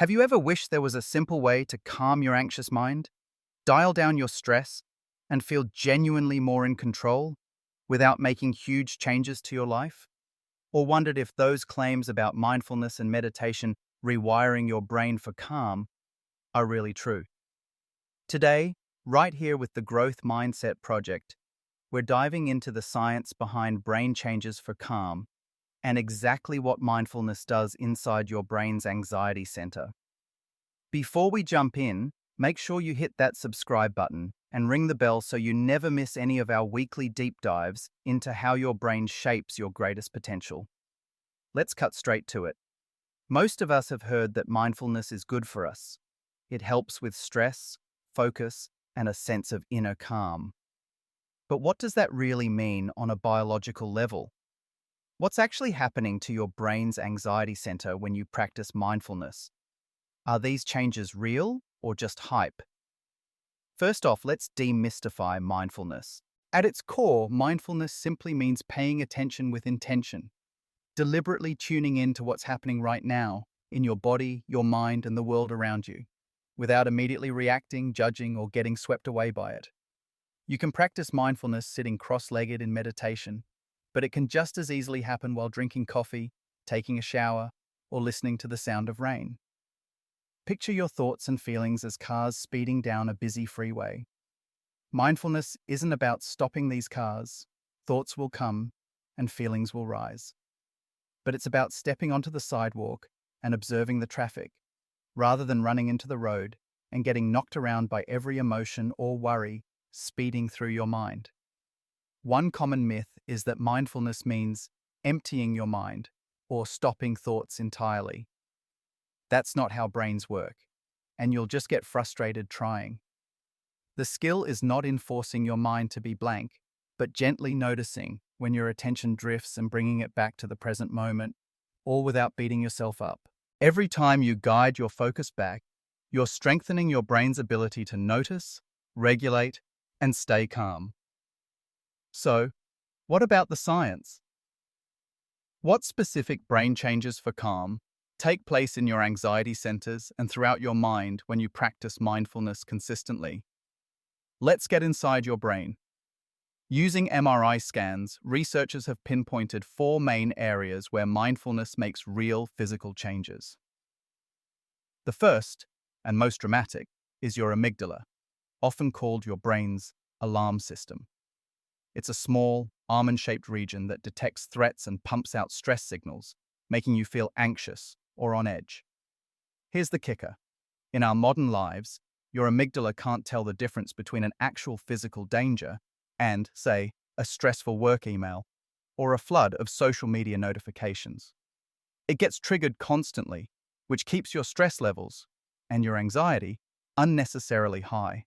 Have you ever wished there was a simple way to calm your anxious mind, dial down your stress, and feel genuinely more in control without making huge changes to your life? Or wondered if those claims about mindfulness and meditation rewiring your brain for calm are really true? Today, right here with the Growth Mindset Project, we're diving into the science behind brain changes for calm and exactly what mindfulness does inside your brain's anxiety center. Before we jump in, make sure you hit that subscribe button and ring the bell so you never miss any of our weekly deep dives into how your brain shapes your greatest potential. Let's cut straight to it. Most of us have heard that mindfulness is good for us. It helps with stress, focus, and a sense of inner calm. But what does that really mean on a biological level? What's actually happening to your brain's anxiety center when you practice mindfulness? Are these changes real or just hype? First off, let's demystify mindfulness. At its core, mindfulness simply means paying attention with intention, deliberately tuning in to what's happening right now in your body, your mind, and the world around you, without immediately reacting, judging, or getting swept away by it. You can practice mindfulness sitting cross-legged in meditation, but it can just as easily happen while drinking coffee, taking a shower, or listening to the sound of rain. Picture your thoughts and feelings as cars speeding down a busy freeway. Mindfulness isn't about stopping these cars. Thoughts will come and feelings will rise. But it's about stepping onto the sidewalk and observing the traffic, rather than running into the road and getting knocked around by every emotion or worry speeding through your mind. One common myth is that mindfulness means emptying your mind or stopping thoughts entirely. That's not how brains work, and you'll just get frustrated trying. The skill is not in forcing your mind to be blank, but gently noticing when your attention drifts and bringing it back to the present moment, all without beating yourself up. Every time you guide your focus back, you're strengthening your brain's ability to notice, regulate, and stay calm. So, what about the science? What specific brain changes for calm take place in your anxiety centers and throughout your mind when you practice mindfulness consistently? Let's get inside your brain. Using MRI scans, researchers have pinpointed 4 main areas where mindfulness makes real physical changes. The first, and most dramatic, is your amygdala, often called your brain's alarm system. It's a small, almond-shaped region that detects threats and pumps out stress signals, making you feel anxious or on edge. Here's the kicker. In our modern lives, your amygdala can't tell the difference between an actual physical danger and, say, a stressful work email or a flood of social media notifications. It gets triggered constantly, which keeps your stress levels and your anxiety unnecessarily high.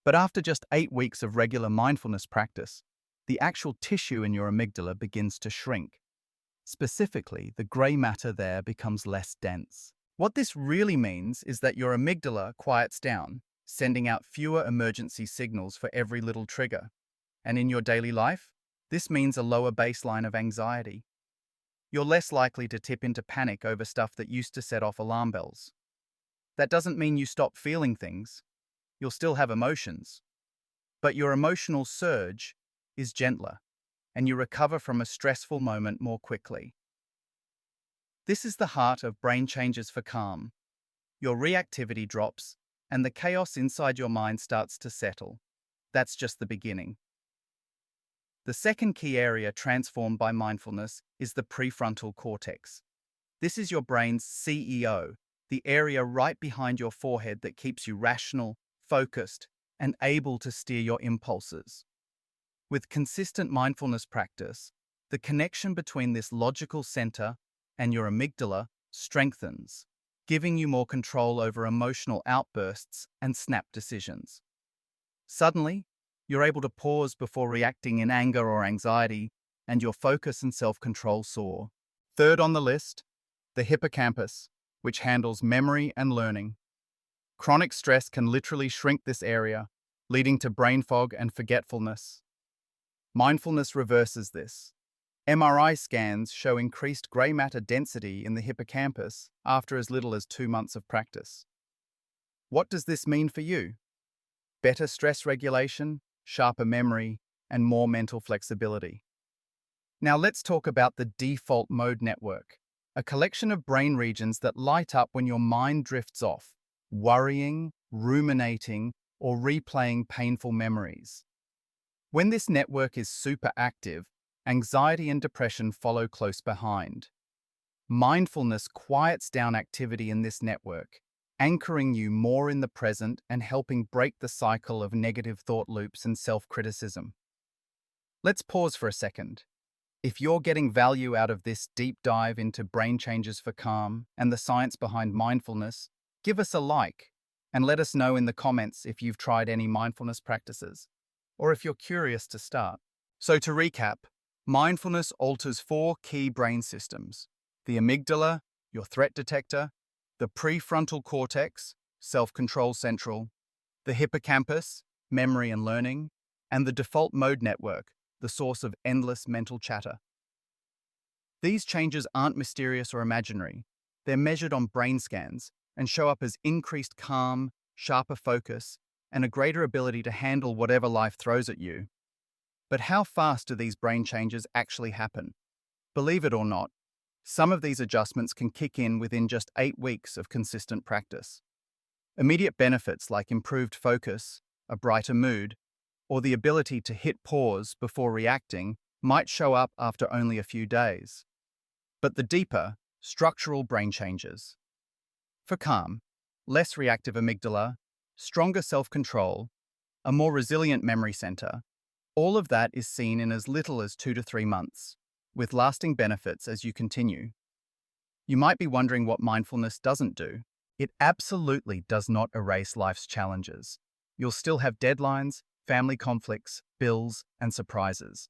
But after just 8 weeks of regular mindfulness practice, the actual tissue in your amygdala begins to shrink. Specifically, the gray matter there becomes less dense. What this really means is that your amygdala quiets down, sending out fewer emergency signals for every little trigger. And in your daily life, this means a lower baseline of anxiety. You're less likely to tip into panic over stuff that used to set off alarm bells. That doesn't mean you stop feeling things. You'll still have emotions. But your emotional surge is gentler, and you recover from a stressful moment more quickly. This is the heart of brain changes for calm. Your reactivity drops, and the chaos inside your mind starts to settle. That's just the beginning. The second key area transformed by mindfulness is the prefrontal cortex. This is your brain's CEO, the area right behind your forehead that keeps you rational, focused, and able to steer your impulses. With consistent mindfulness practice, the connection between this logical center and your amygdala strengthens, giving you more control over emotional outbursts and snap decisions. Suddenly, you're able to pause before reacting in anger or anxiety, and your focus and self-control soar. Third on the list, the hippocampus, which handles memory and learning. Chronic stress can literally shrink this area, leading to brain fog and forgetfulness. Mindfulness reverses this. MRI scans show increased grey matter density in the hippocampus after as little as 2 months of practice. What does this mean for you? Better stress regulation, sharper memory, and more mental flexibility. Now let's talk about the default mode network, a collection of brain regions that light up when your mind drifts off, worrying, ruminating, or replaying painful memories. When this network is super active, anxiety and depression follow close behind. Mindfulness quiets down activity in this network, anchoring you more in the present and helping break the cycle of negative thought loops and self-criticism. Let's pause for a second. If you're getting value out of this deep dive into brain changes for calm and the science behind mindfulness, give us a like and let us know in the comments if you've tried any mindfulness practices or if you're curious to start. So to recap, mindfulness alters 4 key brain systems: the amygdala, your threat detector; the prefrontal cortex, self-control central; the hippocampus, memory and learning; and the default mode network, the source of endless mental chatter. These changes aren't mysterious or imaginary. They're measured on brain scans and show up as increased calm, sharper focus, and a greater ability to handle whatever life throws at you. But how fast do these brain changes actually happen? Believe it or not, some of these adjustments can kick in within just 8 weeks of consistent practice. Immediate benefits like improved focus, a brighter mood, or the ability to hit pause before reacting might show up after only a few days. But the deeper, structural brain changes. For calm, less reactive amygdala, stronger self-control, a more resilient memory center, all of that is seen in as little as 2 to 3 months, with lasting benefits as you continue. You might be wondering what mindfulness doesn't do. It absolutely does not erase life's challenges. You'll still have deadlines, family conflicts, bills, and surprises.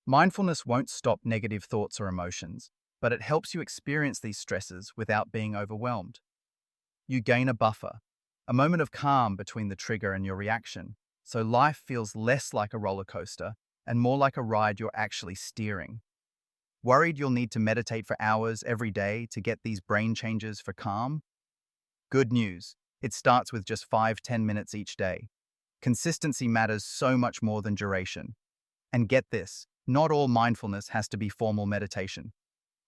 Mindfulness won't stop negative thoughts or emotions, but it helps you experience these stresses without being overwhelmed. You gain a buffer, a moment of calm between the trigger and your reaction, so life feels less like a roller coaster and more like a ride you're actually steering. Worried you'll need to meditate for hours every day to get these brain changes for calm? Good news, it starts with just 5-10 minutes each day. Consistency matters so much more than duration. And get this, not all mindfulness has to be formal meditation.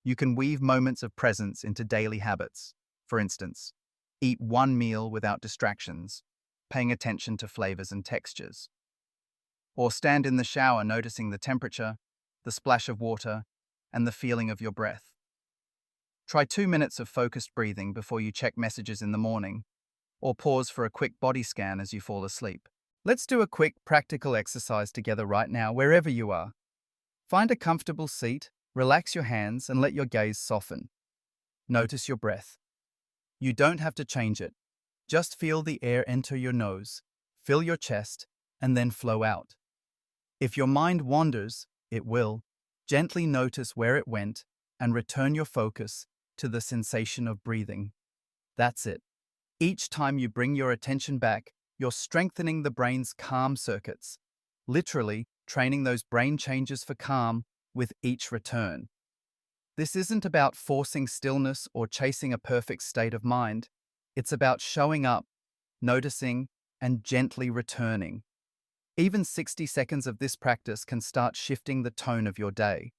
You can weave moments of presence into daily habits. For instance, eat one meal without distractions, paying attention to flavors and textures. Or stand in the shower noticing the temperature, the splash of water, and the feeling of your breath. Try 2 minutes of focused breathing before you check messages in the morning, or pause for a quick body scan as you fall asleep. Let's do a quick practical exercise together right now, wherever you are. Find a comfortable seat, relax your hands, and let your gaze soften. Notice your breath. You don't have to change it. Just feel the air enter your nose, fill your chest, and then flow out. If your mind wanders, it will. Gently notice where it went and return your focus to the sensation of breathing. That's it. Each time you bring your attention back, you're strengthening the brain's calm circuits, literally training those brain changes for calm with each return. This isn't about forcing stillness or chasing a perfect state of mind. It's about showing up, noticing, and gently returning. Even 60 seconds of this practice can start shifting the tone of your day.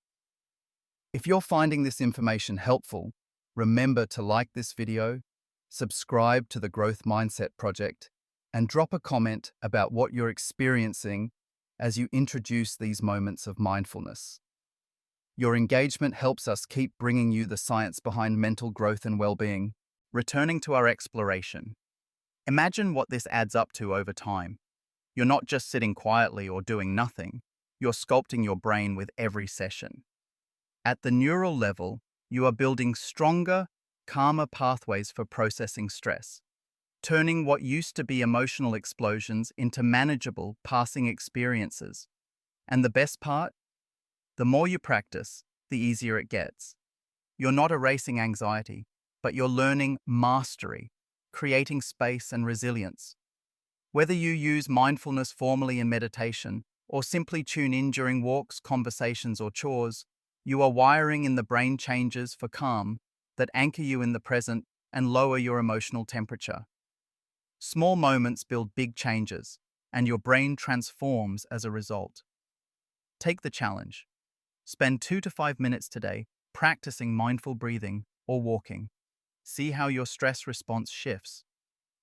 If you're finding this information helpful, remember to like this video, subscribe to the Growth Mindset Project, and drop a comment about what you're experiencing as you introduce these moments of mindfulness. Your engagement helps us keep bringing you the science behind mental growth and well-being. Returning to our exploration. Imagine what this adds up to over time. You're not just sitting quietly or doing nothing. You're sculpting your brain with every session. At the neural level, you are building stronger, calmer pathways for processing stress, turning what used to be emotional explosions into manageable, passing experiences. And the best part? The more you practice, the easier it gets. You're not erasing anxiety, but you're learning mastery, creating space and resilience. Whether you use mindfulness formally in meditation or simply tune in during walks, conversations, or chores, You are wiring in the brain changes for calm that anchor you in the present and lower your emotional temperature. Small moments build big changes, and your brain transforms as a result. Take the challenge. Spend 2 to 5 minutes today practicing mindful breathing or walking. See how your stress response shifts.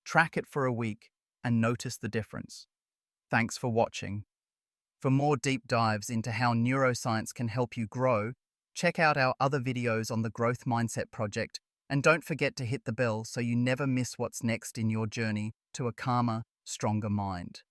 Track it for a week and notice the difference. Thanks for watching. For more deep dives into how neuroscience can help you grow, check out our other videos on the Growth Mindset Project, and don't forget to hit the bell so you never miss what's next in your journey to a calmer, stronger mind.